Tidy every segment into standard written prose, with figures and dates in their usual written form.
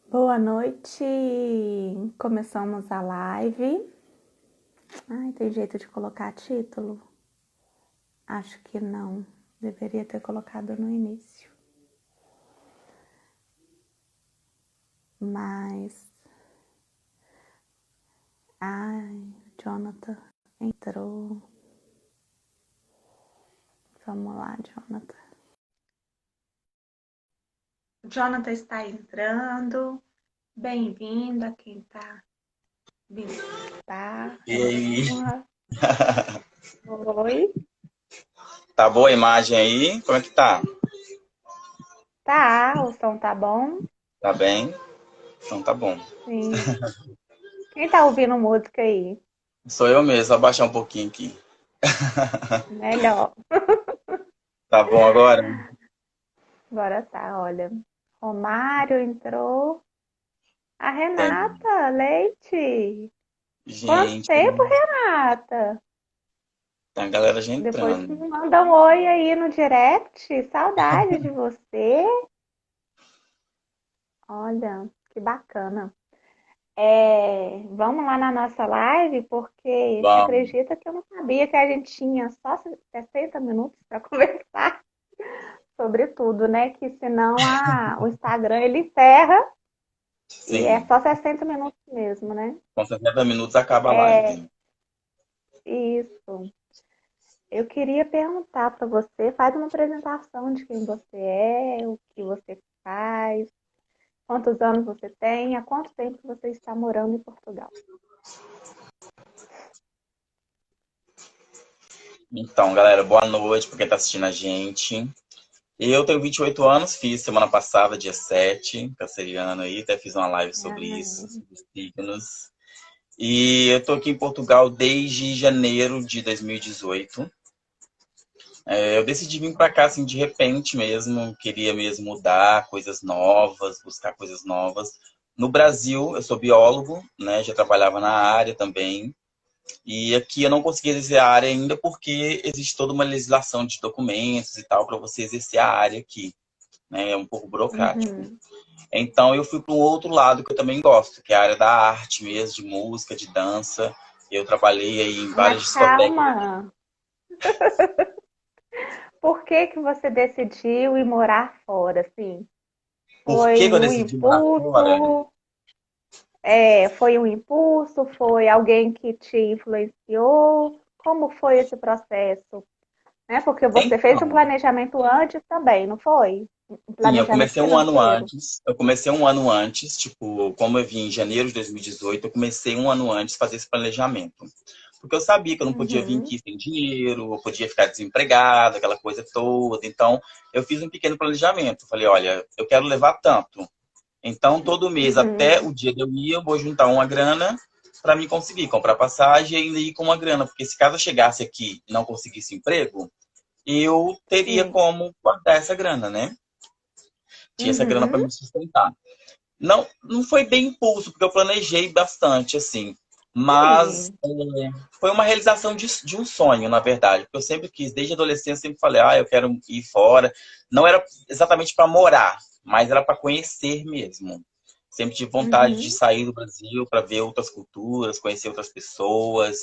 Boa noite! Começamos a live. Ai, tem jeito de colocar título? Acho que não. Deveria ter colocado no início. Mas. Ai, Jonathan entrou. Vamos lá, Jonathan. Jonathan está entrando. Bem-vindo a quem está vindo. Tá? E aí, Oi. tá boa a imagem aí? Como é que tá? Tá, o som tá bom? Tá bem? Então tá bom. Sim. Quem tá ouvindo música aí? Sou eu mesmo, vou abaixar um pouquinho aqui. Melhor. Tá bom agora? Agora tá, olha. Romário entrou. A É, Renata Leite. Quanto gente, tempo, Renata? tem a galera já Depois entrando. me manda um oi aí no direct. Saudade de você. Olha, que bacana. Vamos lá na nossa live, porque você Vamos. acredita que eu não sabia que a gente tinha só 60 minutos para conversar sobre tudo, né? Que senão o Instagram ele enterra e é Sim, só 60 minutos mesmo, né? com 60 minutos acaba a É, live. isso. Eu queria perguntar para você, faz uma apresentação de quem você é, o que você faz, quantos anos você tem, há quanto tempo você está morando em Portugal. Então, galera, boa noite pra quem tá assistindo a gente. Eu tenho 28 anos, fiz semana passada, dia 7, canceriano aí, até fiz uma live sobre isso, Ah, sobre os signos. E eu tô aqui em Portugal desde janeiro de 2018. Eu decidi vir para cá assim de repente mesmo, queria mesmo mudar coisas novas, buscar coisas novas. No Brasil, eu sou biólogo, né? Já trabalhava na área também. E aqui eu não consegui exercer a área ainda porque existe toda uma legislação de documentos e tal para você exercer a área aqui, né? É um pouco burocrático. uhum. Então eu fui para um outro lado que eu também gosto, que é a área da arte mesmo, de música, de dança. Eu trabalhei aí em várias Mas discotecas. calma, por que que você decidiu ir morar fora, assim? Por que que Foi eu um decidi morar fora? impulso? Foi um impulso? Foi alguém que te influenciou? Como foi esse processo? Né? Porque você fez um Então, planejamento antes também, não foi? Um sim, eu planejamento comecei um ano financeiro. antes. Eu comecei um ano antes, tipo, como eu vim em janeiro de 2018, eu comecei um ano antes a fazer esse planejamento. Porque eu sabia que eu não podia vir Uhum, aqui sem dinheiro, eu podia ficar desempregado, aquela coisa toda. Então, eu fiz um pequeno planejamento. Falei, olha, eu quero levar tanto. Então, todo mês, até uhum, o dia de eu ir, eu vou juntar uma grana para me conseguir comprar passagem e ainda ir com uma grana. Porque se caso eu chegasse aqui e não conseguisse emprego, eu teria sim. como guardar essa grana, né? Tinha essa grana para Uhum, me sustentar. Não foi bem impulso, porque eu planejei bastante, assim. Mas sim. foi uma realização de um sonho, na verdade. Porque eu sempre quis, desde a adolescência, sempre falei, eu quero ir fora. Não era exatamente para morar, mas era para conhecer mesmo. Sempre tive vontade de Uhum, sair do Brasil para ver outras culturas, conhecer outras pessoas.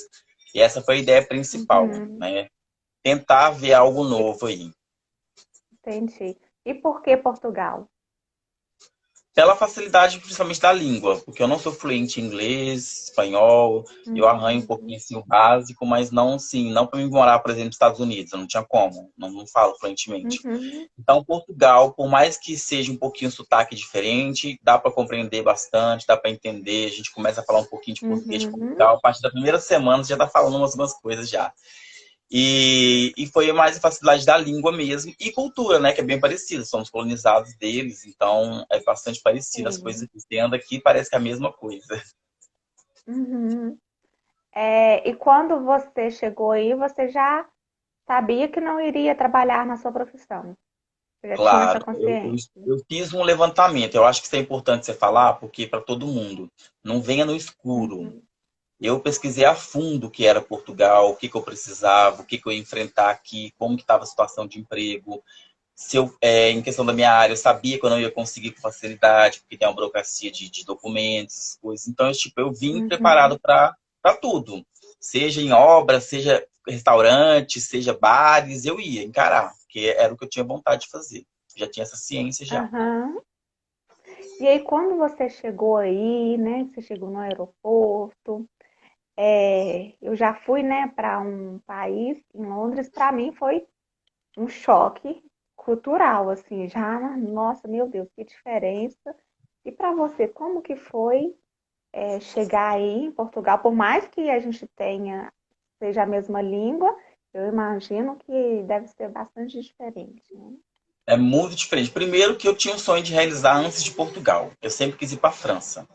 E essa foi a ideia principal, uhum, né? Tentar ver algo e- novo aí. entendi. E por que Portugal? Pela facilidade, principalmente da língua, porque eu não sou fluente em inglês, espanhol, eu arranho um Uhum, pouquinho assim, o básico, mas não assim, não para me morar, por exemplo, nos Estados Unidos, eu não tinha como, não falo fluentemente. uhum, Então, Portugal, por mais que seja um pouquinho sotaque diferente, dá para compreender bastante, dá para entender, a gente começa a falar um pouquinho de português de uhum. Portugal, a partir da primeira semana você já está falando umas coisas já. E foi mais a facilidade da língua mesmo e cultura, né? Que é bem parecida. Somos colonizados deles, então é bastante parecido. As coisas Sim. que tendo aqui parece que é a mesma coisa. Uhum. E quando você chegou aí, você já sabia que não iria trabalhar na sua profissão. Você já tinha essa Claro, eu, eu, consciência. eu fiz um levantamento. Eu acho que isso é importante você falar, porque para todo mundo, não venha no escuro. Uhum. Eu pesquisei a fundo o que era Portugal, o que eu precisava, o que eu ia enfrentar aqui, como que estava a situação de emprego. Se eu, em questão da minha área, eu sabia que eu não ia conseguir com facilidade, porque tem uma burocracia de documentos, coisas. Então, tipo, eu vim preparado Uhum. para tudo. Seja em obra, seja restaurante, seja bares, eu ia encarar, porque era o que eu tinha vontade de fazer. Já tinha essa ciência já. Aham. E aí, quando você chegou aí, né? Você chegou no aeroporto, eu já fui, né, para um país, em Londres, para mim foi um choque cultural, assim, já, nossa, meu Deus, que diferença. E para você, como que foi chegar aí em Portugal? Por mais que a gente tenha, seja a mesma língua, eu imagino que deve ser bastante diferente, né? É muito diferente. Primeiro que eu tinha um sonho de realizar antes de Portugal. Eu sempre quis ir para a França.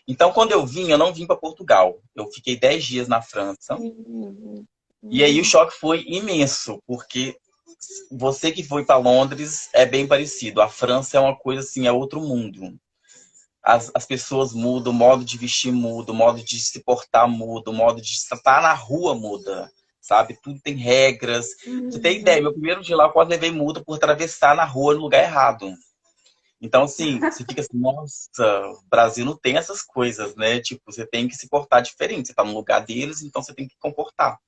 Então, quando eu vim, eu não vim para Portugal. Eu fiquei 10 dias na França. Uhum, E aí o uhum, choque foi imenso, porque você que foi para Londres é bem parecido. A França é uma coisa assim, é outro mundo. As pessoas mudam, o modo de vestir muda, o modo de se portar muda, o modo de estar na rua muda, sabe? Tudo tem regras. Pra você tem ideia, meu uhum. primeiro dia lá eu quase levei multa por atravessar na rua no lugar errado. Então, assim, você fica assim, nossa, o Brasil não tem essas coisas, né? Tipo, você tem que se portar diferente. Você tá no lugar deles, então você tem que comportar.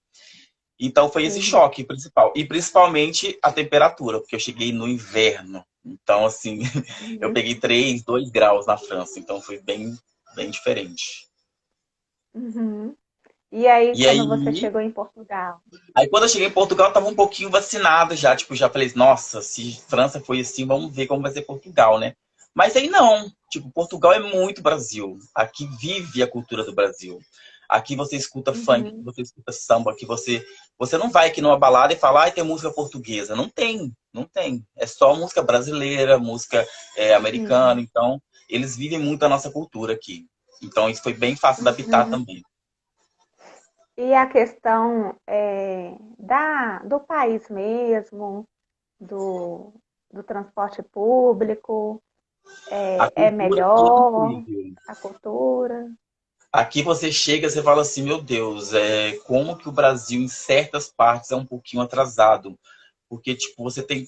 Então foi esse Sim. choque principal. E principalmente a temperatura, porque eu cheguei no inverno. Então, assim, eu Uhum, peguei 2 graus na França. Então foi bem, bem diferente. uhum. E aí, E quando você aí, chegou em Portugal? quando eu cheguei em Portugal, eu tava um pouquinho vacinado já. Tipo, já falei, nossa, se França foi assim, vamos ver como vai ser Portugal, né? Mas aí não. Tipo, Portugal é muito Brasil. Aqui vive a cultura do Brasil. Aqui você escuta funk, Uhum, você escuta samba, aqui você não vai aqui numa balada e fala, ai, tem música portuguesa. Não tem, não tem. É só música brasileira, música americana. sim. Então, eles vivem muito a nossa cultura aqui. Então, isso foi bem fácil de adaptar Uhum. também. E a questão do país mesmo, do, do transporte público, A é cultura aqui é melhor, incrível. a cultura? Aqui você chega, você fala assim, meu Deus, como que o Brasil em certas partes é um pouquinho atrasado. Porque, tipo, você tem.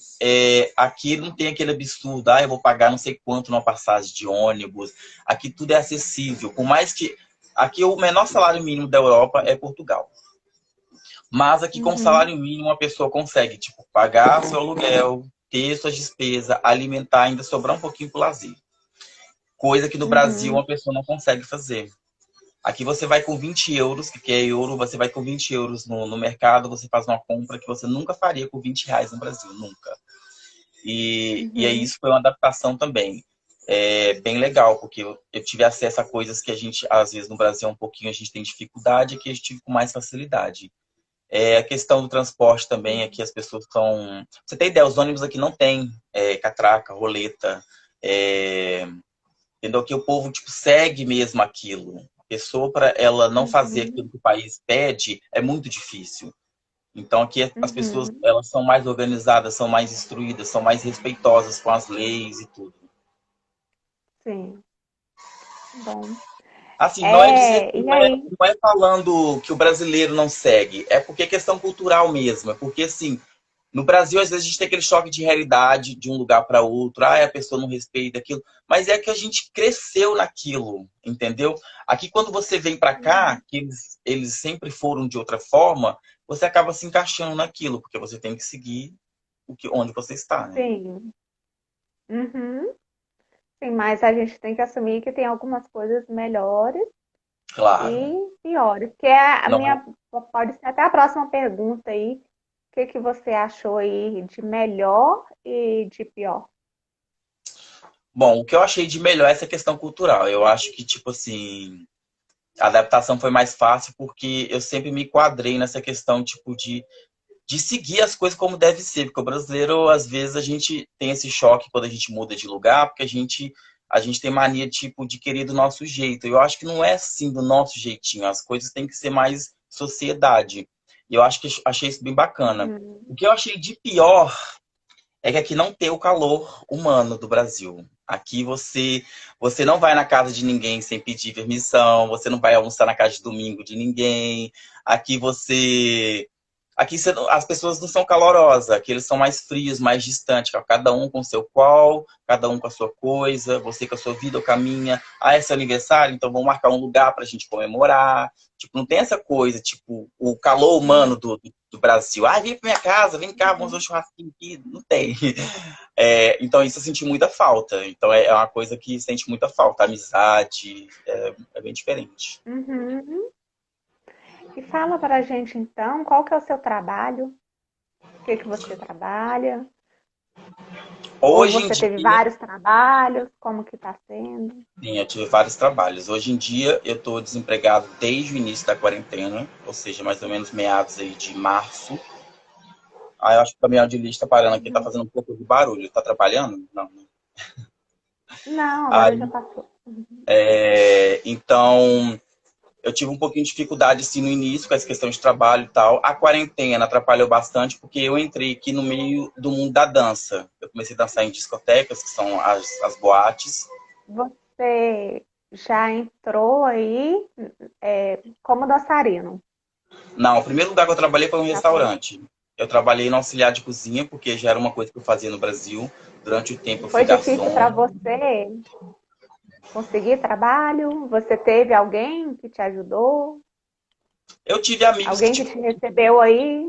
Aqui não tem aquele absurdo, eu vou pagar não sei quanto numa passagem de ônibus. Aqui tudo é acessível. Por mais que. Aqui o menor salário mínimo da Europa é Portugal. Mas aqui com Uhum, salário mínimo a pessoa consegue, tipo, pagar seu aluguel, ter suas despesas, alimentar, ainda sobrar um pouquinho pro lazer. Coisa que no Brasil uhum, uma pessoa não consegue fazer. Aqui você vai com 20 euros, que é euro, você vai com 20 euros no mercado, você faz uma compra que você nunca faria com 20 reais no Brasil, nunca. E aí uhum, isso foi uma adaptação também. É bem legal, porque eu tive acesso a coisas que a gente, às vezes, no Brasil, um pouquinho a gente tem dificuldade, e que a gente tive com mais facilidade. A questão do transporte também, aqui as pessoas são. Você tem ideia, os ônibus aqui não tem catraca, roleta, é, entendeu? Que o povo tipo, segue mesmo aquilo. A pessoa, para ela não fazer uhum, aquilo que o país pede, é muito difícil. Então aqui as pessoas uhum. elas são mais organizadas, são mais instruídas, são mais respeitosas com as leis e tudo. Sim, bom. Assim, não é dizer, E aí? não é falando que o brasileiro não segue, é porque é questão cultural mesmo. É porque assim, no Brasil, às vezes, a gente tem aquele choque de realidade de um lugar para outro. A pessoa não respeita aquilo. Mas é que a gente cresceu naquilo, entendeu? Aqui, quando você vem para cá, Uhum. que eles sempre foram de outra forma, você acaba se encaixando naquilo, porque você tem que seguir onde você está, né? Sim. Uhum. Sim, mas a gente tem que assumir que tem algumas coisas melhores Claro. e piores, que é a Não. minha, pode ser até a próxima pergunta aí. O que que você achou aí de melhor e de pior? Bom, o que eu achei de melhor é essa questão cultural. Eu acho que, tipo assim, a adaptação foi mais fácil porque eu sempre me enquadrei nessa questão, tipo, de seguir as coisas como deve ser, porque o brasileiro, às vezes, a gente tem esse choque quando a gente muda de lugar, porque a gente tem mania, tipo, de querer do nosso jeito. Eu acho que não é assim do nosso jeitinho, as coisas têm que ser mais sociedade. E eu acho que achei isso bem bacana. O Uhum. que eu achei de pior é que aqui não tem o calor humano do Brasil. Aqui você não vai na casa de ninguém sem pedir permissão, você não vai almoçar na casa de domingo de ninguém. Aqui você as pessoas não são calorosas, aqui eles são mais frios, mais distantes, cada um com o seu qual, cada um com a sua coisa, você com a sua vida ou caminha. Ah, é seu aniversário, então vamos marcar um lugar pra gente comemorar. Tipo, não tem essa coisa, tipo, o calor humano do Brasil. Ah, vem pra minha casa, vem cá, vamos fazer um churrasquinho aqui. Não tem. Então, isso eu senti muita falta. Então, é uma coisa que sente muita falta. A amizade é bem diferente. Uhum. E fala para a gente então, qual que é o seu trabalho? O que que você trabalha? Ou Hoje em você teve dia, vários trabalhos? Como que está sendo? sim, eu tive vários trabalhos. Hoje em dia, eu estou desempregado desde o início da quarentena, ou seja, mais ou menos meados aí de março. Ah, eu acho que o caminhão de lixo está parando aqui, está Uhum. fazendo um pouco de barulho. Está atrapalhando? Não. Não, agora já Aí, passou. Uhum. então, eu tive um pouquinho de dificuldade assim, no início com essa questão de trabalho e tal. A quarentena atrapalhou bastante porque eu entrei aqui no meio do mundo da dança. Eu comecei a dançar em discotecas, que são as boates. Você já entrou aí como dançarino? Não, o primeiro lugar que eu trabalhei foi um Já foi? restaurante. Eu trabalhei no auxiliar de cozinha, porque já era uma coisa que eu fazia no Brasil. Durante o tempo eu fui Foi difícil para garçom. você conseguir trabalho? Você teve alguém que te ajudou? Eu tive amigos que, Alguém que tipo, te recebeu aí?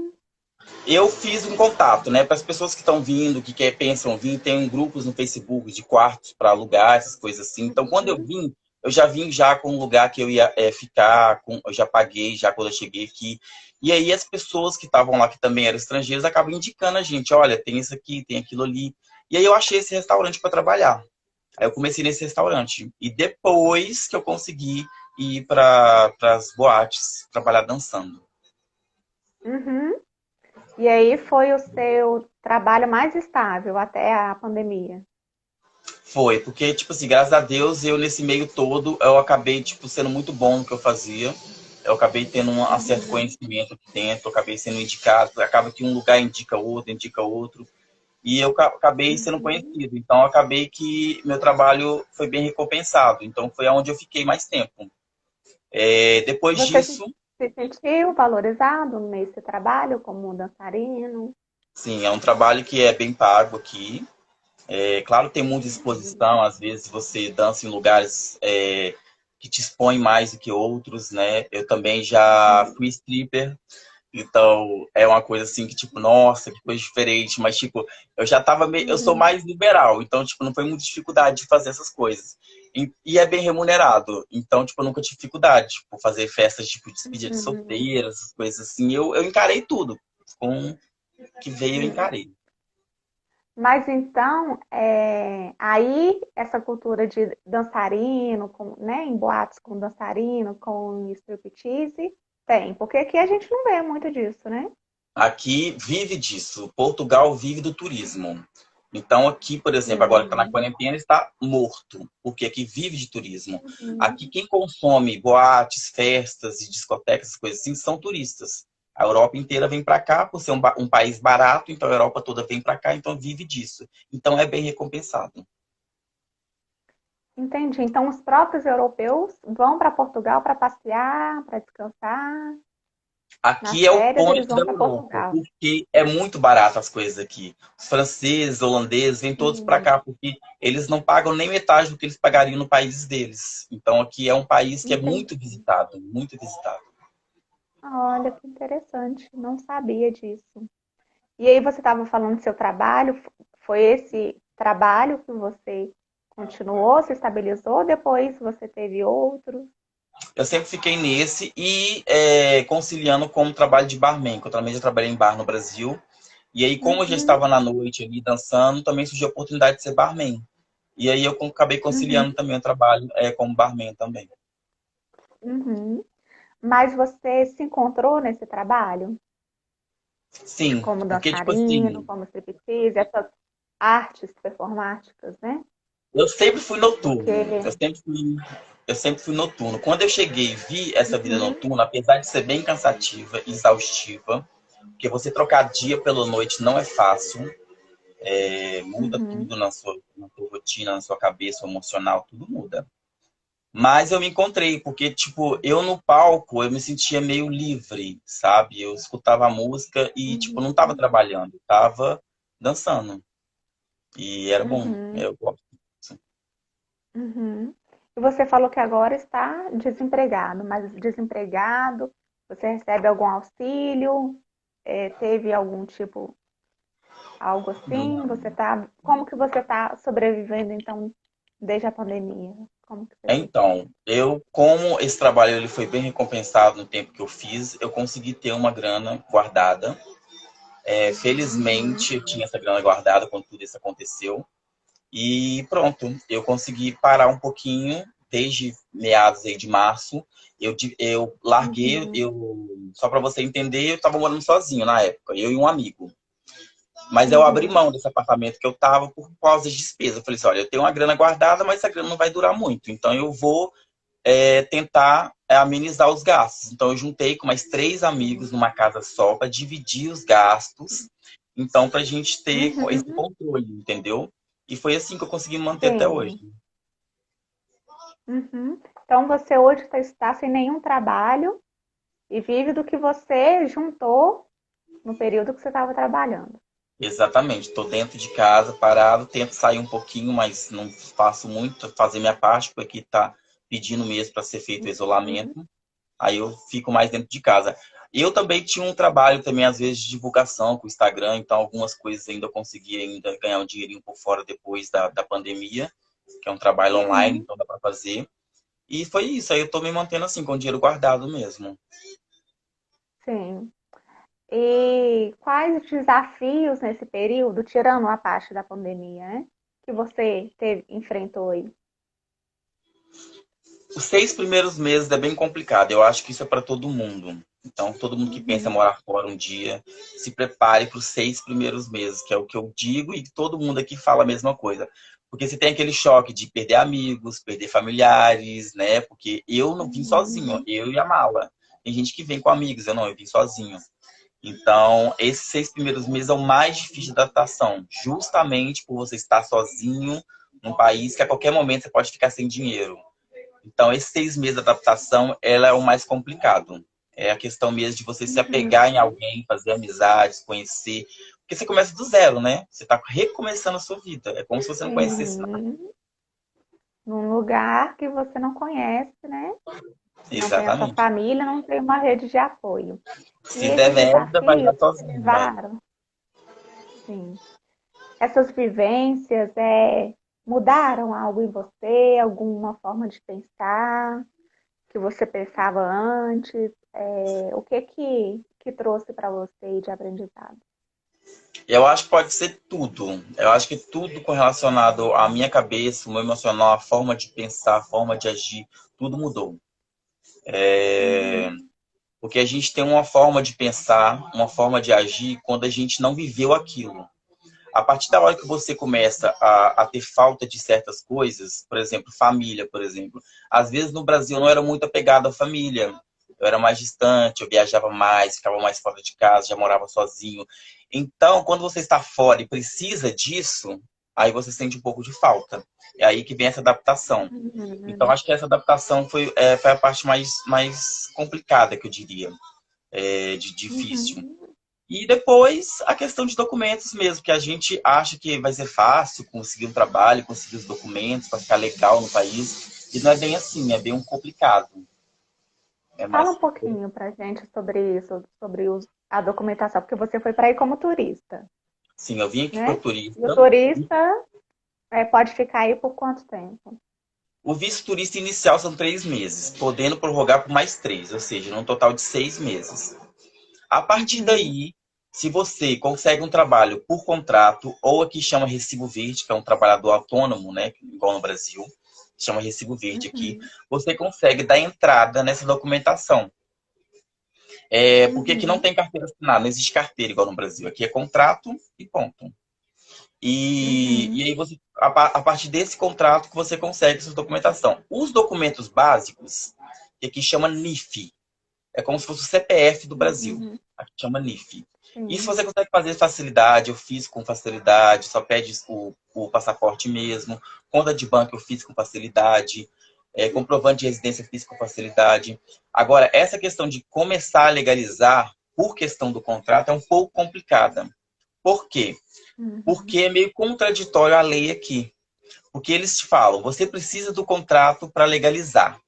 eu fiz um contato, né? Para as pessoas que estão vindo, pensam vir, tem grupos no Facebook de quartos para alugar, essas coisas assim. Então, quando Uhum. eu já vim já com um lugar que eu ia ficar, eu já paguei já quando eu cheguei aqui. E aí as pessoas que estavam lá, que também eram estrangeiros, acabam indicando a gente, olha, tem isso aqui, tem aquilo ali. E aí eu achei esse restaurante para trabalhar. Aí eu comecei nesse restaurante. E depois que eu consegui ir para as boates, trabalhar dançando. Uhum. E aí foi o seu trabalho mais estável até a pandemia? Foi, porque, tipo assim, graças a Deus, eu nesse meio todo, eu acabei, tipo, sendo muito bom no que eu fazia. Eu acabei tendo um certo Uhum. conhecimento aqui dentro, eu acabei sendo indicado, acaba que um lugar indica outro, indica outro. E eu acabei sendo Uhum. conhecido. Então, eu acabei que meu trabalho foi bem recompensado. Então, foi onde eu fiquei mais tempo. Depois Você se disso, se sentiu valorizado nesse trabalho como dançarino? sim, é um trabalho que é bem pago aqui. Claro, tem muita Uhum. exposição, às vezes você dança em lugares que te expõem mais do que outros, né? Eu também já Uhum. fui stripper, então é uma coisa assim que, tipo, nossa, que coisa diferente, mas, tipo, eu sou Uhum. mais liberal, então, tipo, não foi muita dificuldade de fazer essas coisas. E é bem remunerado, então, tipo, eu nunca tive dificuldade, tipo, fazer festas, tipo, de despedida de Uhum. solteiras, essas coisas assim. Eu encarei tudo, com o que veio, eu Uhum. encarei. Mas então, aí essa cultura de dançarino, né, em boates com dançarino, com striptease, tem, porque aqui a gente não vê muito disso, né? Aqui vive disso. Portugal vive do turismo. Então, aqui, por exemplo, agora que está na Uhum. quarentena, está morto, porque aqui vive de turismo. Aqui, Uhum. quem consome boates, festas e discotecas, coisas assim, são turistas. A Europa inteira vem para cá, por ser um país barato, então a Europa toda vem para cá, então vive disso. Então, é bem recompensado. Entendi. Então, os próprios europeus vão para Portugal para passear, para descansar. Nas Aqui é o férias, point eles vão da para Europa, Portugal. porque é muito barato as coisas aqui. Os franceses, holandeses, vêm todos para cá, Hum. porque eles não pagam nem metade do que eles pagariam no país deles. Então aqui é um país que é Entendi. muito visitado, muito visitado. Olha que interessante. Não sabia disso. E aí você estava falando do seu trabalho. Foi esse trabalho que você continuou, se estabilizou? Depois você teve outros? Eu sempre fiquei nesse e conciliando com o trabalho de barman, que eu também já trabalhei em bar no Brasil. E aí, como eu já Uhum, estava na noite ali dançando, também surgiu a oportunidade de ser barman. E aí eu acabei conciliando uhum, também o trabalho como barman também. uhum. Mas você se encontrou nesse trabalho? Sim, Como porque, tipo dançarino, assim, como striptease, essas artes performáticas, né? eu sempre fui noturno. Porque Eu sempre fui noturno. Quando eu cheguei e vi essa vida uhum, noturna, apesar de ser bem cansativa e exaustiva, porque você trocar dia pela noite não é fácil, muda uhum, tudo na sua rotina, na sua cabeça, emocional, tudo muda. Mas eu me encontrei, porque, tipo, eu no palco, eu me sentia meio livre, sabe? Eu escutava a música e, tipo, não tava Uhum, trabalhando, tava dançando. E era bom, uhum, eu gosto disso. uhum. E você falou que agora está desempregado, mas desempregado, você recebe algum auxílio? Teve algum tipo, algo assim? Você tá, como que você está sobrevivendo então desde a pandemia? Como que você tem feito? Então, eu, como esse trabalho ele foi bem recompensado no tempo que eu fiz, eu consegui ter uma grana guardada. Uhum, Felizmente, eu tinha essa grana guardada quando tudo isso aconteceu. E pronto, eu consegui parar um pouquinho desde meados aí de março. Eu larguei, uhum, só para você entender, eu estava morando sozinho na época, eu e um amigo. Mas eu abri uhum, mão desse apartamento que eu estava por causa das despesas. Eu falei assim, olha, eu tenho uma grana guardada, mas essa grana não vai durar muito. Então eu vou tentar amenizar os gastos. Então eu juntei com mais três amigos numa casa só para dividir os gastos. Então, para a gente ter esse uhum. controle, entendeu? E foi assim que eu consegui manter até hoje. Sim. Uhum. Então você hoje está sem nenhum trabalho e vive do que você juntou no período que você estava trabalhando. Exatamente. Estou dentro de casa, parado, tento sair um pouquinho, mas não faço muito, fazer minha parte, porque aqui está pedindo mesmo para ser feito o Uhum. isolamento. Aí eu fico mais dentro de casa. Eu também tinha um trabalho também, às vezes, de divulgação com o Instagram, então algumas coisas ainda eu consegui ainda ganhar um dinheirinho por fora depois da pandemia, que é um trabalho online, Uhum. então dá para fazer. E foi isso, aí eu tô me mantendo assim, com o dinheiro guardado mesmo. Sim. E quais os desafios nesse período, tirando a parte da pandemia, né, que você enfrentou aí? Os 6 primeiros meses é bem complicado, eu acho que isso é para todo mundo. Então, todo mundo que pensa em Uhum. morar fora um dia, se prepare para os 6 primeiros meses, que é o que eu digo e todo mundo aqui fala a mesma coisa. Porque você tem aquele choque de perder amigos, perder familiares, né? Porque eu não vim sozinho, Uhum. eu e a mala. Tem gente que vem com amigos, eu vim sozinho. Então, esses 6 primeiros meses é o mais difícil de adaptação, justamente por você estar sozinho num país que a qualquer momento você pode ficar sem dinheiro. Então, esses 6 meses de adaptação, ela é o mais complicado. É a questão mesmo de você se Uhum. apegar em alguém, fazer amizades, conhecer. Porque você começa do zero, né? Você está recomeçando a sua vida. É como se você não conhecesse nada. Sim. Num lugar que você não conhece, né? Não tem a sua Exatamente. família, não tem uma rede de apoio. E Se der esses merda, vai desafios dar te sozinho, né? levaram, sim. Essas vivências mudaram algo em você, alguma forma de pensar que você pensava antes? O que trouxe para você de aprendizado? Eu acho que pode ser tudo. Eu acho que tudo correlacionado à minha cabeça, o meu emocional, a forma de pensar, a forma de agir, tudo mudou. Uhum, Porque a gente tem uma forma de pensar, uma forma de agir quando a gente não viveu aquilo. A partir da hora que você começa a ter falta de certas coisas, por exemplo, família, por exemplo. Às vezes no Brasil eu não era muito apegado à família. Eu era mais distante, eu viajava mais, ficava mais fora de casa, já morava sozinho. Então, quando você está fora e precisa disso, aí você sente um pouco de falta. É aí que vem essa adaptação. Então, uhum, acho que essa adaptação foi a parte mais complicada, que eu diria, de difícil. uhum, E depois a questão de documentos mesmo, que a gente acha que vai ser fácil conseguir um trabalho, conseguir os documentos para ficar legal no país. E não é bem assim, é bem complicado. É Fala um mais. pouquinho para gente sobre isso, sobre a documentação, porque você foi para ir como turista, Sim, eu vim aqui por né? E o turista. turista pode ficar aí por quanto tempo? O visto turista inicial são 3 meses, podendo prorrogar por mais 3, ou seja, num total de 6 meses. A partir Uhum, daí, se você consegue um trabalho por contrato, ou aqui chama recibo verde, que é um trabalhador autônomo, né, igual no Brasil, chama recibo verde aqui, uhum, você consegue dar entrada nessa documentação. Porque aqui não uhum, tem carteira assinada, não existe carteira igual no Brasil. Aqui é contrato e ponto. E uhum, aí você, a partir desse contrato que você consegue essa documentação. Os documentos básicos, que aqui chama NIF, é como se fosse o CPF do Brasil. uhum, Aqui chama NIF. Isso sim. você consegue fazer facilidade, eu fiz com facilidade, só pede o passaporte mesmo. Conta de banco eu fiz com facilidade. comprovante de residência física com facilidade. Agora, essa questão de começar a legalizar por questão do contrato é um pouco complicada. Por quê? Uhum. Porque é meio contraditório a lei aqui. Porque eles te falam, você precisa do contrato para legalizar,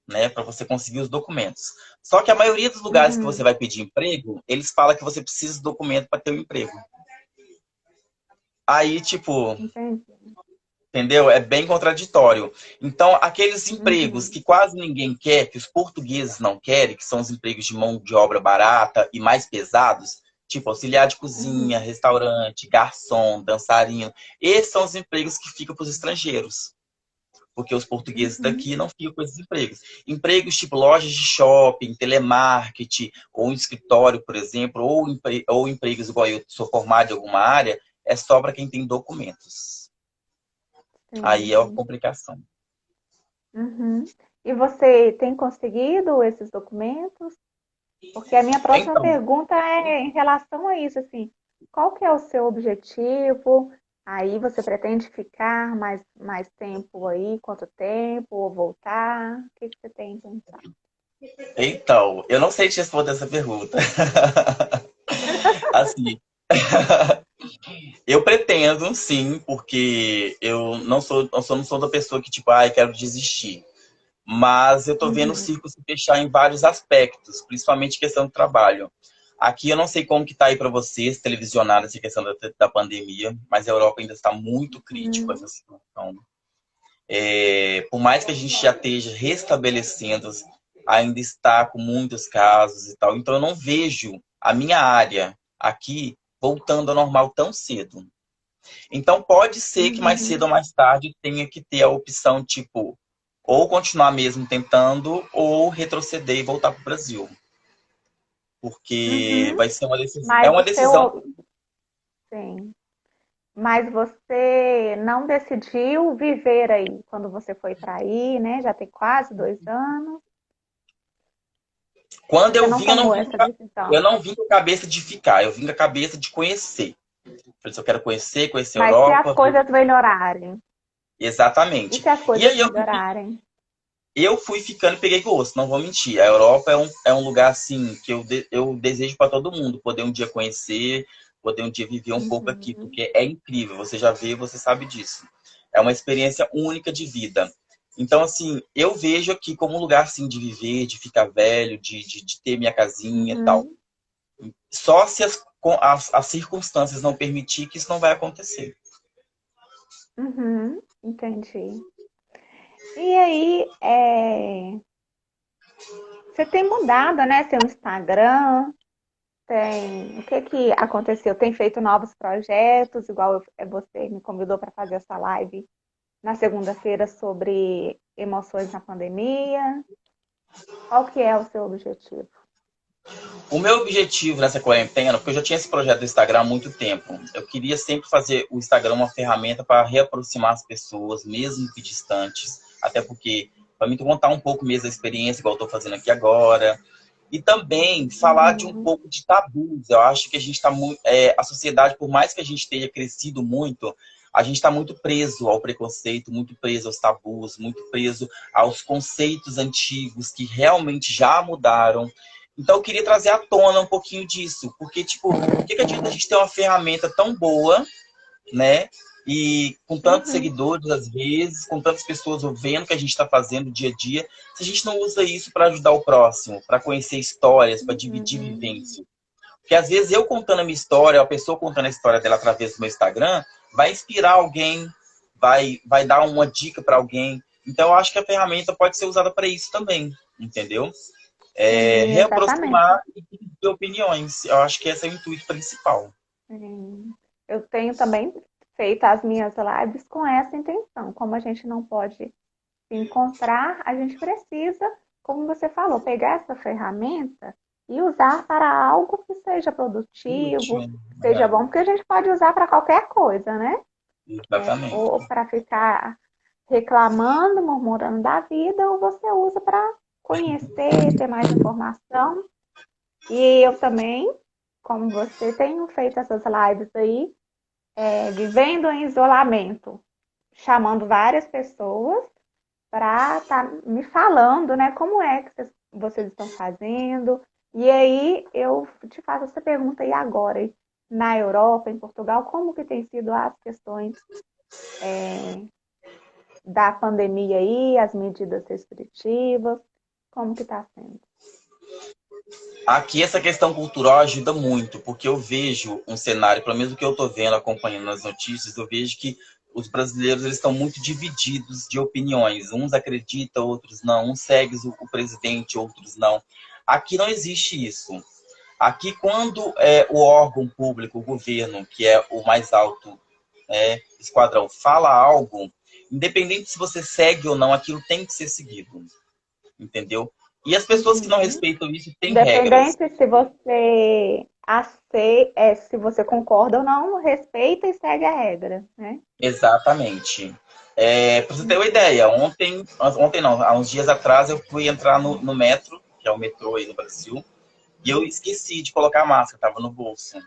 né? Para você conseguir os documentos. Só que a maioria dos lugares que você Uhum. vai pedir emprego, eles falam que você precisa do documento para ter o emprego. Aí, tipo, Entendi. entendeu? É bem contraditório. Então, aqueles empregos Uhum. que quase ninguém quer, que os portugueses não querem, que são os empregos de mão de obra barata e mais pesados, tipo auxiliar de cozinha, Uhum. restaurante, garçom, dançarino, esses são os empregos que ficam para os estrangeiros. Porque os portugueses Uhum. daqui não ficam com esses empregos. Empregos tipo lojas de shopping, telemarketing, ou um escritório, por exemplo, ou empregos igual eu sou formado em alguma área, é só para quem tem documentos. Aí é uma Sim. complicação. Uhum. E você tem conseguido esses documentos? Porque a minha próxima Então, pergunta é em relação a isso, assim, qual que é o seu objetivo? Aí você pretende ficar mais tempo aí? Quanto tempo? Ou voltar? O que que você tem pensado? então, eu não sei te responder essa pergunta. Assim, eu pretendo, sim, porque eu não sou da pessoa que, tipo, ai, quero desistir. Mas eu tô vendo o Uhum. circo se fechar em vários aspectos, principalmente questão do trabalho. Aqui eu não sei como que tá aí para vocês, televisionada essa questão da pandemia, mas a Europa ainda está muito crítico essa Uhum. situação. Por mais que a gente já esteja restabelecendo, ainda está com muitos casos e tal. Então eu não vejo a minha área aqui voltando ao normal tão cedo. Então pode ser que mais cedo Uhum. ou mais tarde tenha que ter a opção, tipo, ou continuar mesmo tentando, ou retroceder e voltar para o Brasil. Porque Uhum. vai ser uma decisão. É Mas uma o decisão. seu, sim. Mas você não decidiu viver aí quando você foi para aí, né? Já tem quase 2 anos. Quando Você eu não vim, eu não tomou vim, essa eu decisão. não vim com a cabeça de ficar, eu vim com a cabeça de conhecer. Por isso eu quero conhecer a Mas se as Europa, ver. coisas melhorarem? E Exatamente. se as E coisas aí melhorarem? eu fui ficando e peguei gosto, não vou mentir. A Europa é um lugar assim que eu desejo para todo mundo, poder um dia conhecer, poder um dia viver um pouco aqui, Uhum. porque é incrível. Você já vê, você sabe disso. É uma experiência única de vida. Então, assim, eu vejo aqui como um lugar assim de viver, de ficar velho, de ter minha casinha e tal. Uhum. Só se as circunstâncias não permitir que isso não vai acontecer. Uhum. Entendi. E aí, você tem mudado, né? Seu Instagram, tem. O que que aconteceu? Tem feito novos projetos, igual você me convidou para fazer essa live na segunda-feira sobre emoções na pandemia. Qual que é o seu objetivo? O meu objetivo nessa quarentena, porque eu já tinha esse projeto do Instagram há muito tempo, eu queria sempre fazer o Instagram uma ferramenta para reaproximar as pessoas, mesmo que distantes. Até porque, para mim, contar um pouco mesmo da experiência, igual eu estou fazendo aqui agora. E também falar de um Uhum. pouco de tabus. Eu acho que a gente está muito. A sociedade, por mais que a gente tenha crescido muito, a gente está muito preso ao preconceito, muito preso aos tabus, muito preso aos conceitos antigos que realmente já mudaram. Então eu queria trazer à tona um pouquinho disso, porque, tipo, o que adianta a gente ter uma ferramenta tão boa, né? E com tantos Uhum. seguidores, às vezes, com tantas pessoas vendo o que a gente está fazendo dia a dia, se a gente não usa isso para ajudar o próximo, para conhecer histórias, para dividir Uhum. vivência. Porque às vezes eu contando a minha história, a pessoa contando a história dela através do meu Instagram, vai inspirar alguém, vai dar uma dica para alguém. Então eu acho que a ferramenta pode ser usada para isso também, entendeu? Sim, exatamente. Reaproximar e dividir opiniões. Eu acho que esse é o intuito principal. Sim. Eu tenho também feito as minhas lives com essa intenção. Como a gente não pode se encontrar, a gente precisa, como você falou, pegar essa ferramenta e usar para algo que seja produtivo, Último, que seja bom, porque a gente pode usar para qualquer coisa, né? exatamente. Ou para ficar reclamando, murmurando da vida, ou você usa para conhecer, ter mais informação. E eu também, como você, tenho feito essas lives aí, vivendo em isolamento, chamando várias pessoas para estar me falando, né, como é que vocês estão fazendo. E aí eu te faço essa pergunta aí agora, na Europa, em Portugal, como que tem sido as questões da pandemia aí, as medidas restritivas, como que está sendo? Aqui essa questão cultural ajuda muito, porque eu vejo um cenário, pelo menos o que eu estou vendo, acompanhando as notícias, eu vejo que os brasileiros eles estão muito divididos de opiniões. Uns acreditam, outros não. Uns seguem o presidente, outros não. Aqui não existe isso. Aqui, quando o órgão público, o governo, que é o mais alto esquadrão, fala algo, independente se você segue ou não, aquilo tem que ser seguido. Entendeu? E as pessoas que não Uhum. respeitam isso têm regras. Independente se você aceita, se você concorda ou não, respeita e segue a regra, né? Exatamente. Para você ter uma Uhum. ideia, ontem não, há uns dias atrás eu fui entrar no metro, que é o metrô aí no Brasil, e eu esqueci de colocar a máscara, tava no bolso.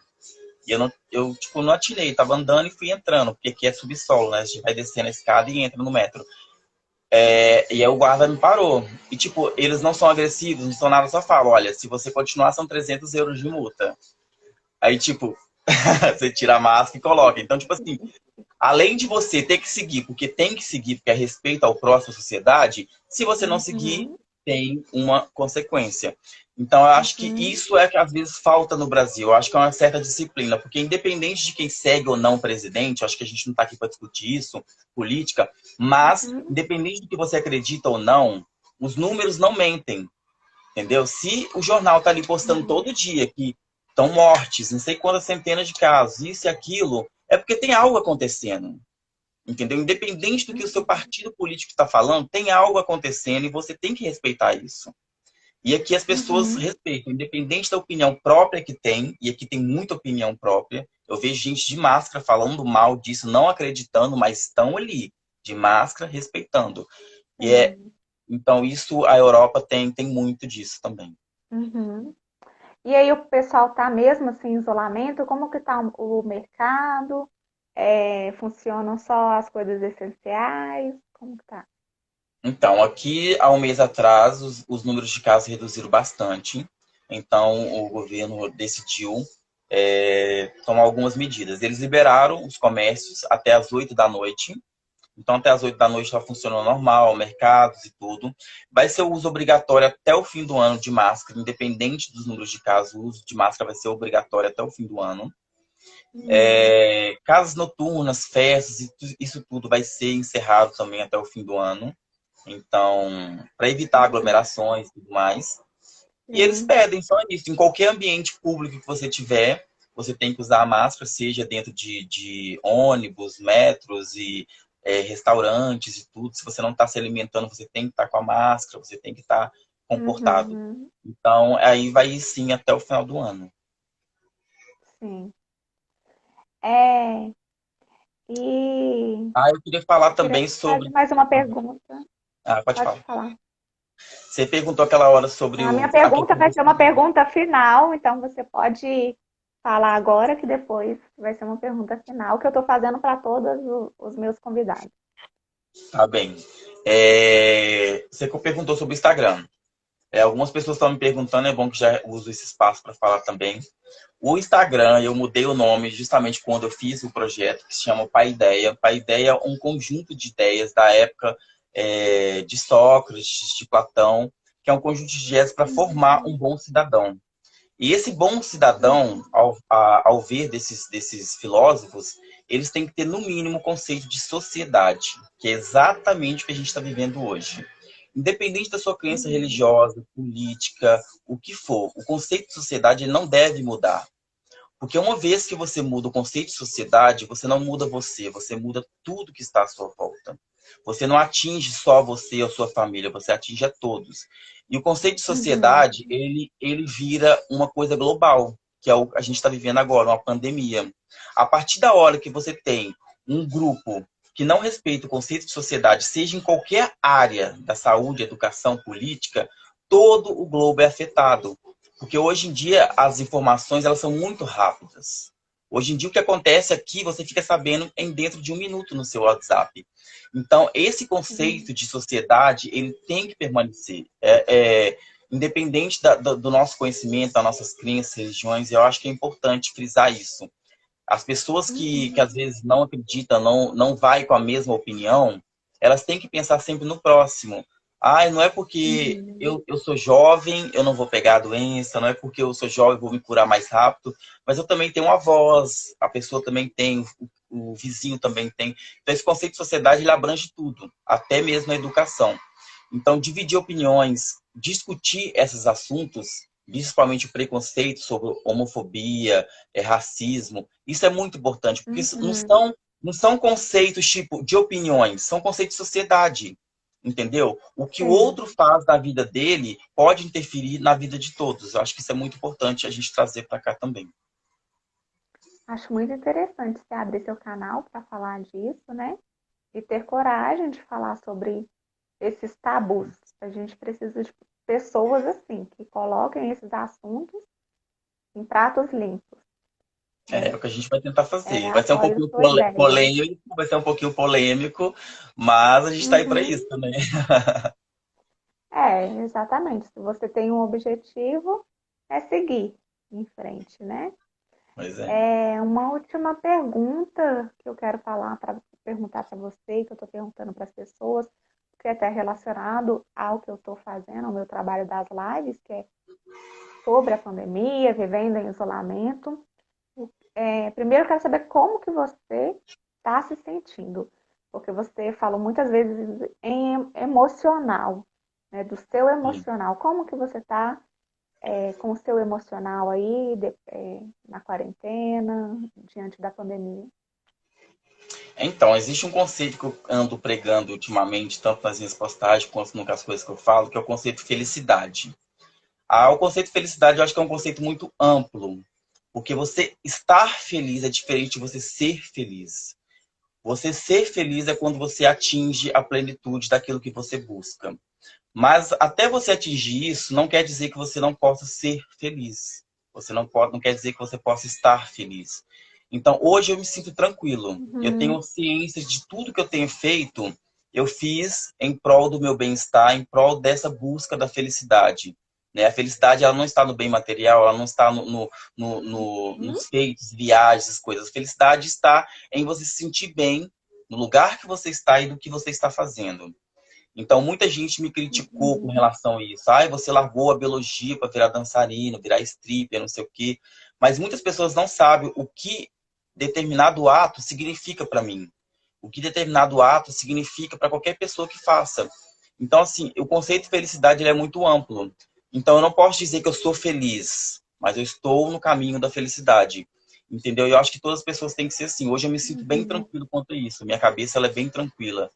E eu tipo, não atinei, tava andando e fui entrando, porque aqui é subsolo, né? A gente vai descendo a escada e entra no metro. E aí o guarda me parou. E, tipo, eles não são agressivos, não são nada, só falam, olha, se você continuar, são 300 euros de multa. Aí, tipo, você tira a máscara e coloca. Então, tipo assim, além de você ter que seguir, porque tem que seguir, porque é respeito ao próximo à sociedade, se você não seguir, Uhum. tem uma consequência. Então, eu acho que Uhum. isso é que às vezes falta no Brasil. Eu acho que é uma certa disciplina, porque independente de quem segue ou não o presidente, eu acho que a gente não está aqui para discutir isso, política, mas Uhum. independente do que você acredita ou não, os números não mentem. Entendeu? Se o jornal tá ali postando Uhum. todo dia que estão mortes, não sei quantas centenas de casos, isso e aquilo, é porque tem algo acontecendo. Entendeu? Independente do que o seu Uhum. partido político está falando, tem algo acontecendo e você tem que respeitar isso. E aqui as pessoas Uhum. respeitam, independente da opinião própria que tem, e aqui tem muita opinião própria. Eu vejo gente de máscara falando mal disso, não acreditando, mas estão ali, de máscara, respeitando. E Sim. então isso a Europa tem muito disso também. Uhum. E aí o pessoal tá mesmo assim em isolamento? Como que tá o mercado? Funcionam só as coisas essenciais? Como que tá? Então, aqui há um mês atrás, os números de casos reduziram bastante. Então, o governo decidiu tomar algumas medidas. Eles liberaram os comércios até as 8 da noite. Então, até as 8 da noite está funcionando normal, mercados e tudo. Vai ser o uso obrigatório até o fim do ano de máscara, independente dos números de casos. O uso de máscara vai ser obrigatório até o fim do ano. Hum. Casas noturnas, festas, isso tudo vai ser encerrado também até o fim do ano. Então, para evitar Uhum. aglomerações e tudo mais. E eles Sim. pedem só isso. Em qualquer ambiente público que você tiver, você tem que usar a máscara, seja dentro de ônibus, metros e restaurantes e tudo. Se você não está se alimentando, você tem que estar com a máscara, você tem que estar comportado. Uhum. Então, aí vai sim até o final do ano. Sim. É, e Ah, eu queria falar queria também fazer sobre. mais uma pergunta. Ah, pode Pode falar. falar. Você perguntou aquela hora sobre A minha a pergunta questão vai dos. ser uma pergunta final, então você pode falar agora, que depois vai ser uma pergunta final, que eu estou fazendo para todos os meus convidados. Tá bem. Você perguntou sobre o Instagram. Algumas pessoas estão me perguntando, é bom que já uso esse espaço para falar também. O Instagram, eu mudei o nome justamente quando eu fiz o projeto, que se chama Paideia. Paideia é um conjunto de ideias da época de Sócrates, de Platão, que é um conjunto de ideias para formar um Uhum. bom cidadão. E esse bom cidadão, Uhum. ao ver desses filósofos, eles têm que ter, no mínimo, o conceito de sociedade, que é exatamente o que a gente está vivendo hoje. Independente da sua crença Uhum. religiosa, política, o que for, o conceito de sociedade ele não deve mudar. Porque uma vez que você muda o conceito de sociedade, você não muda você, você muda tudo que está à sua volta. Você não atinge só você ou sua família, você atinge a todos. E o conceito de Uhum. sociedade, ele vira uma coisa global, que é o que a gente está vivendo agora, uma pandemia. A partir da hora que você tem um grupo que não respeita o conceito de sociedade, seja em qualquer área da saúde, educação, política, todo o globo é afetado. Porque hoje em dia as informações elas são muito rápidas. Hoje em dia, o que acontece aqui, você fica sabendo em dentro de 1 minuto no seu WhatsApp. Então, esse conceito de sociedade, ele tem que permanecer. Independente do nosso conhecimento, das nossas crenças, religiões, eu acho que é importante frisar isso. As pessoas que às vezes não acreditam, não vai com a mesma opinião, elas têm que pensar sempre no próximo. Ai, não é porque Uhum. eu sou jovem, eu não vou pegar a doença, não é porque eu sou jovem, eu vou me curar mais rápido, mas eu também tenho uma voz, a pessoa também tem, o vizinho também tem. Então, esse conceito de sociedade, ele abrange tudo, até mesmo a educação. Então, dividir opiniões, discutir esses assuntos, principalmente o preconceito sobre homofobia, racismo, isso é muito importante, porque isso Uhum. não são conceitos tipo de opiniões, são conceitos de sociedade, entendeu? O que o Sim. outro faz na vida dele pode interferir na vida de todos. Eu acho que isso é muito importante a gente trazer para cá também. Acho muito interessante você abrir seu canal para falar disso, né? E ter coragem de falar sobre esses tabus. A gente precisa de pessoas assim, que coloquem esses assuntos em pratos limpos, É né? o que a gente vai tentar fazer. Vai ser um Apoio pouquinho sua ideia. polêmico, vai ser um pouquinho polêmico, mas a gente está aí para Uhum. isso também. Exatamente. Se você tem um objetivo, é seguir em frente, né? Pois é. Uma última pergunta que eu quero perguntar para você, que eu estou perguntando para as pessoas, que é até relacionado ao que eu estou fazendo, ao meu trabalho das lives, que é sobre a pandemia, vivendo em isolamento. Primeiro eu quero saber como que você está se sentindo, porque você falou muitas vezes em emocional, né, do seu Sim. emocional. Como que você está com o seu emocional aí na quarentena, diante da pandemia? Então, existe um conceito que eu ando pregando ultimamente, tanto nas minhas postagens quanto nas coisas que eu falo, que é o conceito de felicidade. O conceito de felicidade eu acho que é um conceito muito amplo, porque você estar feliz é diferente de você ser feliz. Você ser feliz é quando você atinge a plenitude daquilo que você busca. Mas até você atingir isso, não quer dizer que você não possa ser feliz. Você não quer dizer que você possa estar feliz. Então, hoje eu me sinto tranquilo. Eu tenho Uhum, ciência de tudo que eu tenho feito, eu fiz em prol do meu bem-estar, em prol dessa busca da felicidade. Né? A felicidade ela não está no bem material, ela não está uhum, nos feitos, viagens, coisas. A felicidade está em você se sentir bem no lugar que você está e do que você está fazendo. Então, muita gente me criticou com uhum, relação a isso. Ai, você largou a biologia para virar dançarina, virar stripper, não sei o quê. Mas muitas pessoas não sabem o que determinado ato significa para mim. O que determinado ato significa para qualquer pessoa que faça. Então, assim, o conceito de felicidade ele é muito amplo. Então, eu não posso dizer que eu sou feliz, mas eu estou no caminho da felicidade. Entendeu? E eu acho que todas as pessoas têm que ser assim. Hoje eu me sinto bem uhum, tranquilo quanto a isso. Minha cabeça ela é bem tranquila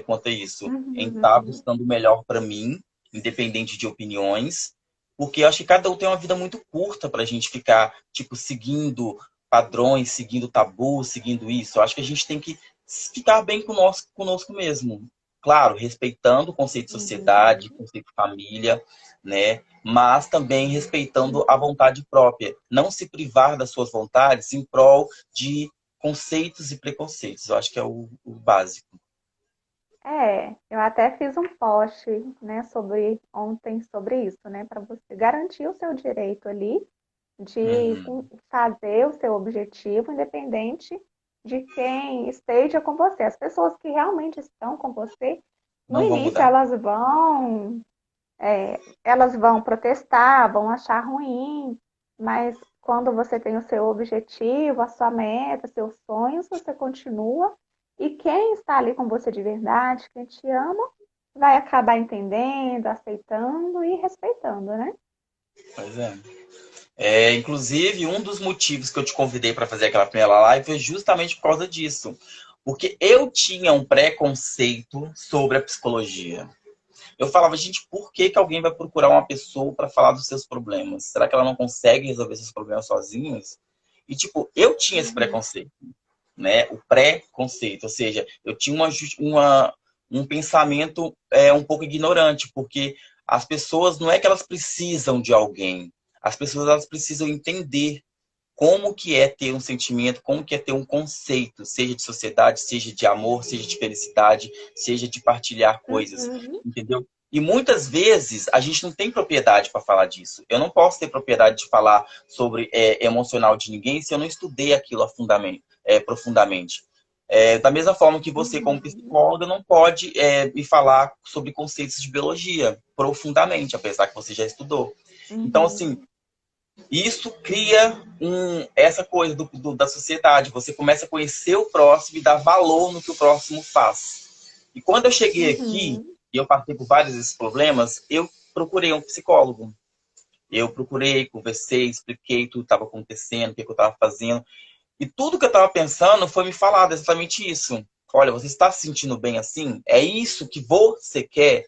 quanto a isso. Em estar uhum. buscando o melhor para mim, independente de opiniões. Porque eu acho que cada um tem uma vida muito curta para a gente ficar, tipo, seguindo padrões, seguindo tabus, seguindo isso. Eu acho que a gente tem que ficar bem conosco mesmo. Claro, respeitando o conceito de sociedade, Uhum. conceito de família, né? Mas também respeitando a Uhum. vontade própria. Não se privar das suas vontades em prol de conceitos e preconceitos. Eu acho que é o básico. Eu até fiz um post, né, sobre ontem sobre isso, né, para você garantir o seu direito ali de Uhum. fazer o seu objetivo, independente de quem esteja com você. As pessoas que realmente estão com você, no Não vão início mudar. elas vão protestar, vão achar ruim, mas quando você tem o seu objetivo, a sua meta, seus sonhos, você continua. E quem está ali com você de verdade, quem te ama, vai acabar entendendo, aceitando e respeitando, né? Pois é. Inclusive, um dos motivos que eu te convidei para fazer aquela primeira live foi justamente por causa disso. Porque eu tinha um preconceito sobre a psicologia. Eu falava, gente, por que que alguém vai procurar uma pessoa para falar dos seus problemas? Será que ela não consegue resolver seus problemas sozinhas? E, tipo, eu tinha esse Uhum, preconceito, né? O preconceito, ou seja, eu tinha um pensamento um pouco ignorante, porque as pessoas não é que elas precisam de alguém, as pessoas elas precisam entender como que é ter um sentimento, como que é ter um conceito, seja de sociedade, seja de amor, seja de felicidade, seja de partilhar coisas, Uhum. entendeu? E muitas vezes a gente não tem propriedade para falar disso. Eu não posso ter propriedade de falar sobre emocional de ninguém se eu não estudei aquilo profundamente. Da mesma forma que você, como Uhum. psicóloga, não pode me falar sobre conceitos de biologia profundamente, apesar que você já estudou. Então, assim, Uhum. isso cria essa coisa da sociedade. Você começa a conhecer o próximo e dar valor no que o próximo faz. E quando eu cheguei aqui, Uhum. e eu passei por vários desses problemas, eu procurei um psicólogo. Eu procurei, conversei, expliquei tudo que estava acontecendo, o que eu estava fazendo. E tudo que eu estava pensando foi me falar exatamente isso. Olha, você está se sentindo bem assim? É isso que você quer?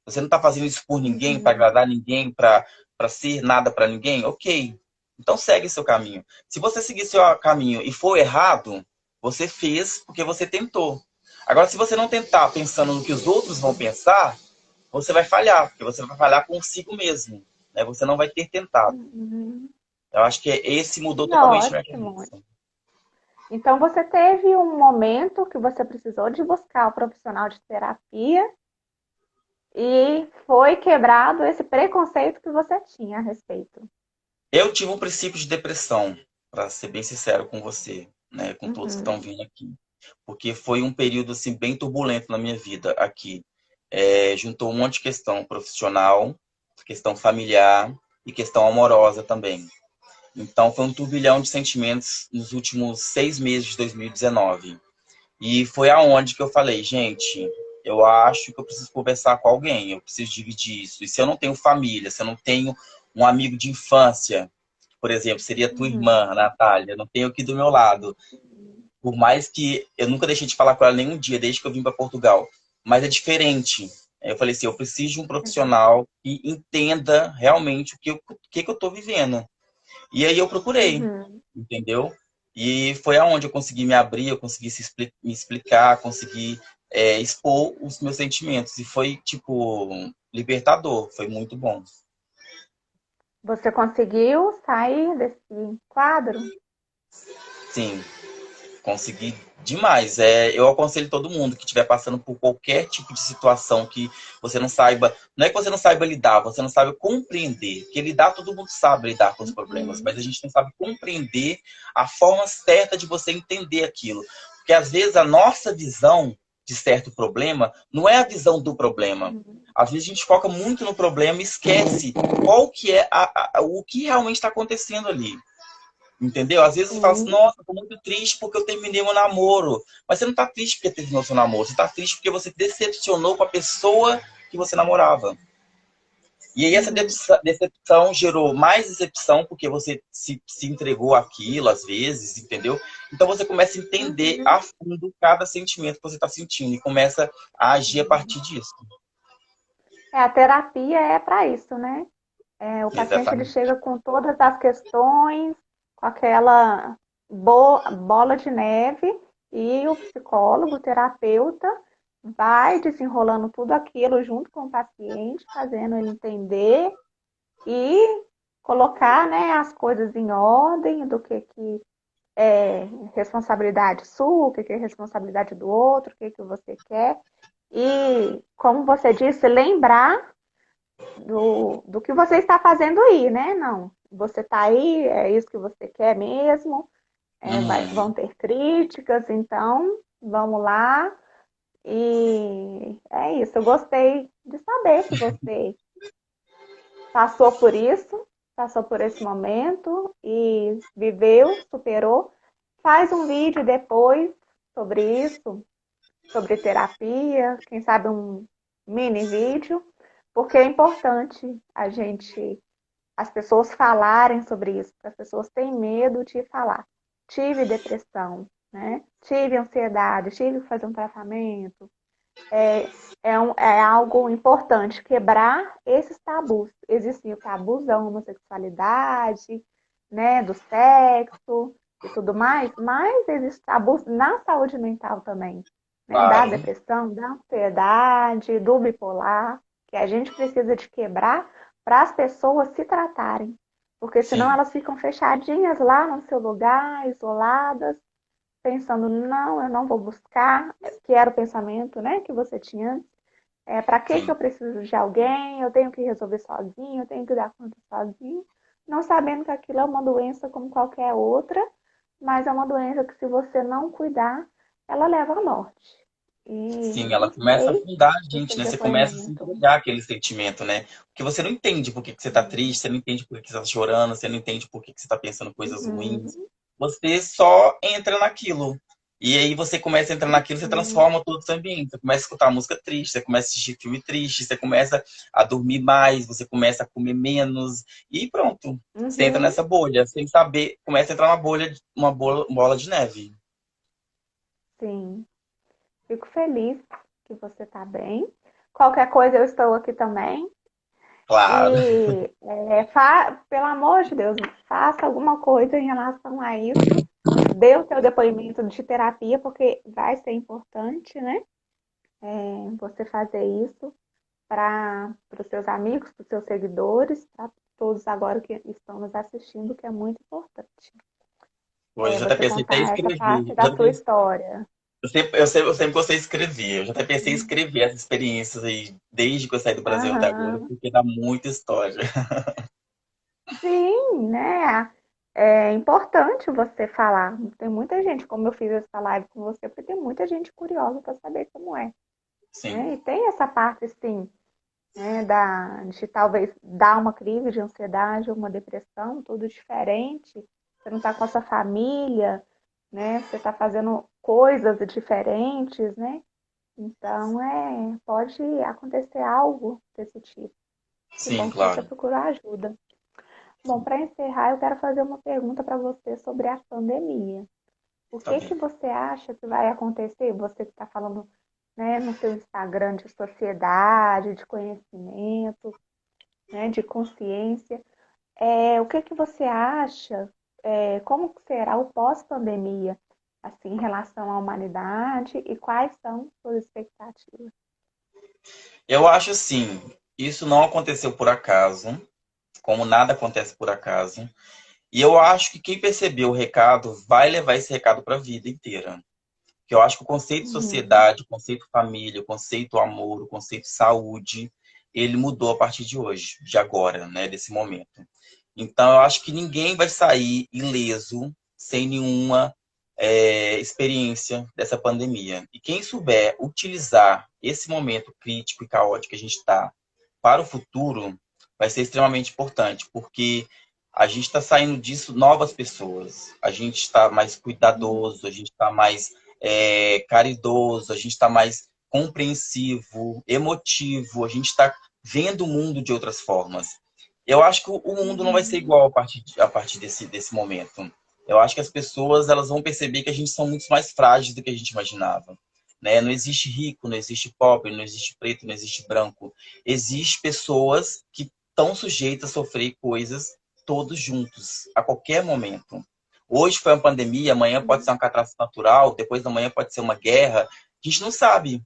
Você não está fazendo isso por ninguém, para Uhum. agradar ninguém, para ser nada para ninguém? Ok. Então segue seu caminho. Se você seguir seu caminho e for errado, você fez porque você tentou. Agora, se você não tentar pensando no que os outros vão pensar, você vai falhar, porque você vai falhar consigo mesmo. Né? Você não vai ter tentado. Uhum. Eu acho que esse mudou totalmente minha Ótimo. cabeça. Então, você teve um momento que você precisou de buscar o profissional de terapia e foi quebrado esse preconceito que você tinha a respeito. Eu tive um princípio de depressão, para ser bem sincero com você, né, com todos que estão Uhum. vindo aqui, porque foi um período assim bem turbulento na minha vida aqui. Juntou um monte de questão profissional, questão familiar e questão amorosa também. Então foi um turbilhão de sentimentos nos últimos 6 meses de 2019. E foi aonde que eu falei, gente, eu acho que eu preciso conversar com alguém, eu preciso dividir isso. E se eu não tenho família, se eu não tenho um amigo de infância, por exemplo, seria tua irmã, a Uhum. Natália, não tenho aqui do meu lado. Por mais que eu nunca deixei de falar com ela nenhum dia, desde que eu vim para Portugal. Mas é diferente. Eu falei assim, eu preciso de um profissional que entenda realmente o que eu estou vivendo. E aí eu procurei, Uhum. entendeu? E foi aonde eu consegui me abrir, eu consegui me explicar, consegui expor os meus sentimentos. E foi, tipo, libertador, foi muito bom. Você conseguiu sair desse quadro? Sim, consegui demais. Eu aconselho todo mundo que estiver passando por qualquer tipo de situação que você não saiba, não é que você não saiba lidar, você não sabe compreender. Porque lidar, todo mundo sabe lidar com os problemas, Uhum. mas a gente não sabe compreender a forma certa de você entender aquilo. Porque às vezes a nossa visão de certo problema não é a visão do problema. Uhum. Às vezes a gente foca muito no problema e esquece qual que é o que realmente está acontecendo ali. Entendeu? Às vezes você fala assim, Sim. nossa, eu tô muito triste porque eu terminei meu namoro. Mas você não tá triste porque terminou seu namoro. Você tá triste porque você decepcionou com a pessoa que você namorava. E aí essa Uhum. decepção gerou mais decepção porque você se entregou àquilo, às vezes, entendeu? Então você começa a entender Uhum. a fundo cada sentimento que você está sentindo e começa a agir a Uhum. partir disso. A terapia é para isso, né? O paciente ele Exatamente. chega com todas as questões, com aquela bola de neve, e o psicólogo, o terapeuta, vai desenrolando tudo aquilo junto com o paciente, fazendo ele entender e colocar, né, as coisas em ordem do que é responsabilidade sua, o que é responsabilidade do outro, o que você quer. E, como você disse, lembrar do que você está fazendo aí, né? Não, você está aí, é isso que você quer mesmo, vão Uhum. ter críticas, então vamos lá. E é isso, eu gostei de saber que você passou por isso, passou por esse momento e viveu, superou. Faz um vídeo depois sobre isso, sobre terapia, quem sabe um mini vídeo, porque é importante as pessoas falarem sobre isso, porque as pessoas têm medo de falar. Tive depressão, né? Tive ansiedade, tive que fazer um tratamento. É algo importante quebrar esses tabus. Existem o tabu da homossexualidade, né, do sexo e tudo mais, mas existe tabus na saúde mental também, né, da Claro. depressão, da ansiedade, do bipolar, que a gente precisa de quebrar para as pessoas se tratarem. Porque senão sim, elas ficam fechadinhas lá no seu lugar, isoladas, pensando, não, eu não vou buscar, que era o pensamento, né, que você tinha antes. Para que sim. eu preciso de alguém? Eu tenho que resolver sozinho, eu tenho que dar conta sozinho, não sabendo que aquilo é uma doença como qualquer outra, mas é uma doença que se você não cuidar, ela leva à morte. E Sim, ela eu começa a sei afundar a do gente, seu né? Você começa a se depoimento. entregar aquele sentimento, né? Porque você não entende por que que você tá Sim. triste, você não entende por que que você tá chorando, você não entende por que que você tá pensando coisas ruins. Uhum. Você só entra naquilo. E aí você começa a entrar naquilo, você Uhum. transforma todo o seu ambiente. Você começa a escutar música triste, você começa a assistir filme triste, você começa a dormir mais, você começa a comer menos e pronto. Você entra Uhum. nessa bolha, sem saber, começa a entrar na bolha, uma bola de neve. Sim. Fico feliz que você está bem. Qualquer coisa eu estou aqui também. Claro. E pelo amor de Deus, faça alguma coisa em relação a isso. Dê o seu depoimento de terapia, porque vai ser importante, né? Você fazer isso para os seus amigos, para os seus seguidores, para todos agora que estão nos assistindo, que é muito importante. Hoje eu já até Você pensei até em contar essa escrever. parte da sua história. Eu sempre gostei de escrever. Eu já até pensei em escrever essas experiências aí, desde que eu saí do Brasil até agora, Aham. porque dá muita história. Sim, né? É importante você falar. Tem muita gente, como eu fiz essa live com você, porque tem muita gente curiosa para saber como é, Sim, né? E tem essa parte, sim, né, de talvez dar uma crise de ansiedade, uma depressão, tudo diferente. Você não está com a sua família, né? Você está fazendo coisas diferentes, né? Então, pode acontecer algo desse tipo. Que sim, bom que você claro. procurou ajuda. Bom, para encerrar, eu quero fazer uma pergunta para você sobre a pandemia. O Tá que que bem. você acha que vai acontecer? Você que está falando, né, no seu Instagram de sociedade, de conhecimento, né, de consciência. O que que você acha? Como que será o pós-pandemia, assim, em relação à humanidade e quais são suas expectativas? Eu acho assim, isso não aconteceu por acaso, como nada acontece por acaso. E eu acho que quem percebeu o recado vai levar esse recado para a vida inteira. Que eu acho que o conceito de Uhum, sociedade, o conceito família, o conceito amor, o conceito saúde, ele mudou a partir de hoje, de agora, né, desse momento. Então, eu acho que ninguém vai sair ileso, sem nenhuma experiência dessa pandemia. E quem souber utilizar esse momento crítico e caótico que a gente está para o futuro, vai ser extremamente importante, porque a gente está saindo disso novas pessoas. A gente está mais uhum, cuidadoso, a gente está mais caridoso, a gente está mais compreensivo, emotivo, a gente está vendo o mundo de outras formas. Eu acho que o mundo não vai ser uhum, igual a partir desse momento. Eu acho que as pessoas elas vão perceber que a gente são muito mais frágeis do que a gente imaginava. Né? Não existe rico, não existe pobre, não existe preto, não existe branco. Existem pessoas que estão sujeitas a sofrer coisas todos juntos, a qualquer momento. Hoje foi uma pandemia, amanhã pode ser uhum, uma catástrofe natural, depois da manhã pode ser uma guerra. A gente não sabe.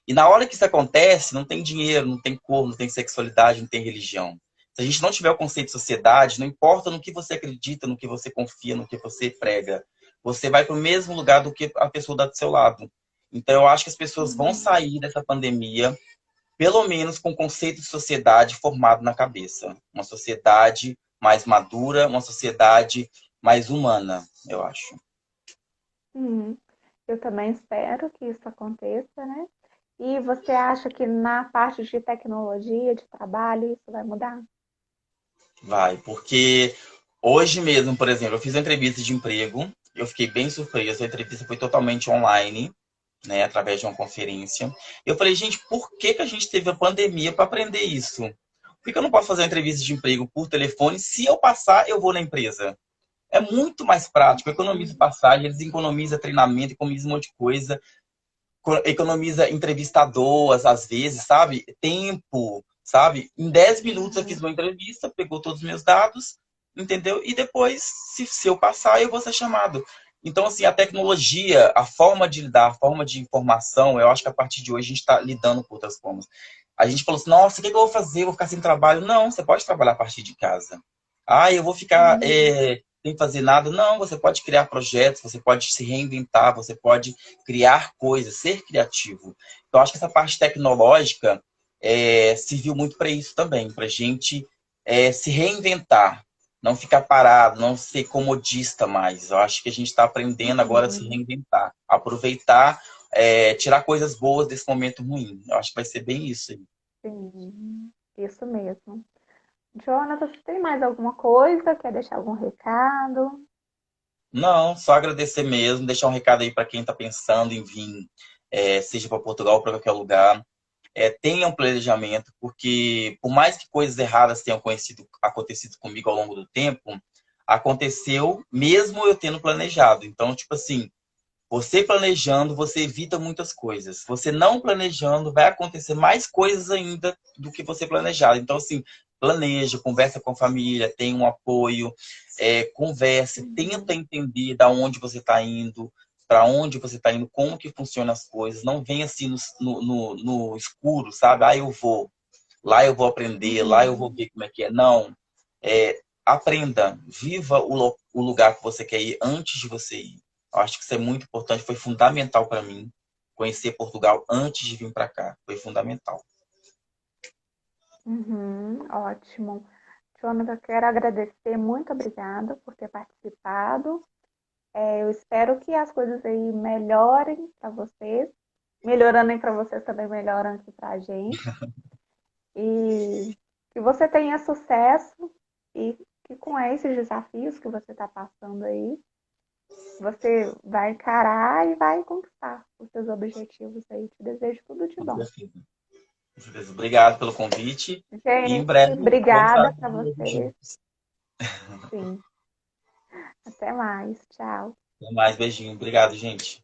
E na hora que isso acontece, não tem dinheiro, não tem cor, não tem sexualidade, não tem religião. Se a gente não tiver o conceito de sociedade, não importa no que você acredita, no que você confia, no que você prega, você vai para o mesmo lugar do que a pessoa do seu lado. Então, eu acho que as pessoas vão uhum. sair dessa pandemia, pelo menos com o conceito de sociedade formado na cabeça. Uma sociedade mais madura, uma sociedade mais humana, eu acho. Uhum. Eu também espero que isso aconteça, né? E você acha que na parte de tecnologia, de trabalho, isso vai mudar? Vai, porque hoje mesmo, por exemplo, eu fiz uma entrevista de emprego, eu fiquei bem surpreso, a entrevista foi totalmente online, né, através de uma conferência. Eu falei, gente, por que que a gente teve a pandemia para aprender isso? Por que que eu não posso fazer uma entrevista de emprego por telefone? Se eu passar, eu vou na empresa. É muito mais prático, economiza Uhum. passagem, eles economizam treinamento, economiza um monte de coisa, economiza entrevistador, às vezes, sabe? Tempo, sabe? Em 10 minutos eu fiz Uhum. uma entrevista, pegou todos os meus dados, entendeu? E depois, se eu passar, eu vou ser chamado. Então, assim, a tecnologia, a forma de lidar, a forma de informação, eu acho que a partir de hoje a gente está lidando com outras formas. A gente falou assim, nossa, o que eu vou fazer? Eu vou ficar sem trabalho. Não, você pode trabalhar a partir de casa. Ah, eu vou ficar Sim. sem fazer nada. Não, você pode criar projetos, você pode se reinventar, você pode criar coisas, ser criativo. Então, acho que essa parte tecnológica serviu muito para isso também, para a gente se reinventar, não ficar parado, não ser comodista mais. Eu acho que a gente está aprendendo agora a se Uhum. reinventar, aproveitar, tirar coisas boas desse momento ruim. Eu acho que vai ser bem isso aí. Sim, isso mesmo. Jonathan, você tem mais alguma coisa? Quer deixar algum recado? Não, só agradecer mesmo, deixar um recado aí para quem está pensando em vir, seja para Portugal ou para qualquer lugar. Tenha um planejamento, porque por mais que coisas erradas tenham acontecido comigo ao longo do tempo, aconteceu mesmo eu tendo planejado. Então, tipo assim, você planejando, você evita muitas coisas. Você não planejando, vai acontecer mais coisas ainda do que você planejado. Então, assim, planeja, conversa com a família, tem um apoio, converse, tenta Uhum. entender da onde você está indo, para onde você está indo, como que funcionam as coisas. Não venha assim no escuro, sabe? Ah, eu vou, lá eu vou aprender, lá eu vou Uhum. ver como é que é. Não. Aprenda, viva o lugar que você quer ir antes de você ir. Eu acho que isso é muito importante, foi fundamental para mim conhecer Portugal antes de vir para cá. Foi fundamental. Uhum. Ótimo. Jonathan, quero agradecer, muito obrigada por ter participado. Eu espero que as coisas aí melhorem para vocês, melhorando para vocês também melhoram aqui para a gente. E que você tenha sucesso e que com esses desafios que você está passando aí, você vai encarar e vai conquistar os seus objetivos aí. Te desejo tudo de Com bom. certeza. Com certeza. Obrigado pelo convite e em Gente, breve vamos estar obrigada para de novo vocês. juntos. Sim. Até mais. Tchau. Até mais, beijinho. Obrigado, gente.